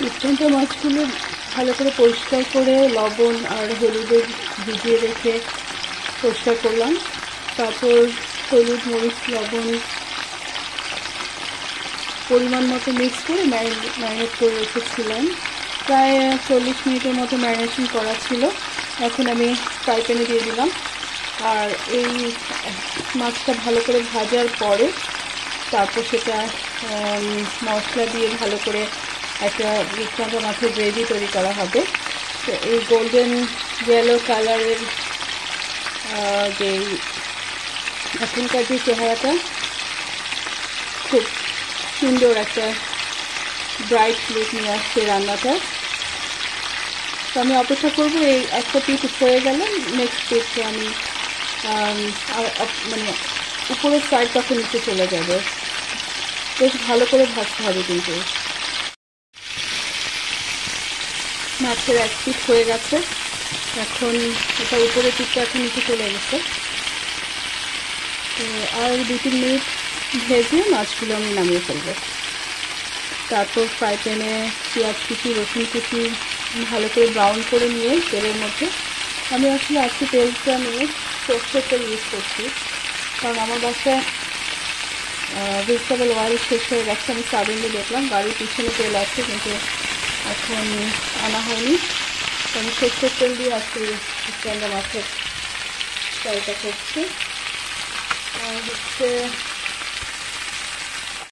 রূপচাঁদা মাছগুলো ভালো করে পরিষ্কার করে লবণ আর হলুদে ভিজিয়ে রেখে পরিষ্কার করলাম। তারপর হলুদ, মরিচ, লবণ পরিমাণ মতো মিক্স করে ম্যারিনেট করে রেখেছিলাম। প্রায় 40 মিনিটের মতো ম্যারিনেশন করা ছিল। এখন আমি ফ্রাই প্যানে দিয়ে দিলাম। আর এই মাছটা ভালো করে ভাজার পরে তারপর সেটা মশলা দিয়ে ভালো করে একটা রূপচাঁদা মাছের গ্রেভি তৈরি করা হবে। তো এই গোল্ডেন ইয়েলো কালারের যে এখনকার যে চেহারাটা, খুব সুন্দর একটা ব্রাইট লুক নিয়ে আসছে রান্নাটা। তো আমি অপেক্ষা করবো এই একটা পিস হয়ে গেলে নেক্সট পিসে আমি মানে উপরের সাইড তখন নিচে চলে যাবে। বেশ ভালো করে ভাজতে হবে কিন্তু। মাছের এক পিস হয়ে গেছে, এখন এটা উপরের পিসটা এখন নিচে চলে গেছে। তো আর 2-3 মিনিট ভেজে মাছগুলো আমি নামিয়ে ফেলবো। তারপর ফ্রাই প্যানে পেঁয়াজ কুচি, রসুন কুচি ভালো করে ব্রাউন করে নিয়ে তেলের মধ্যে, আমি আসলে আজকে তেলটা নিয়ে সর্ষের তেল ইউজ করছি, কারণ আমার বাসায় ভেজিটেবল অয়েল শেষ হয়ে গেছে। আমি সাডেনলি দেখলাম গাড়ির পিছনে তেল আছে, কিন্তু এখন আনা হয়নি। তো আমি সর্ষের তেল দিয়ে আজকে রূপচাঁদা মাছের ফ্রাইটা করছি। আর হচ্ছে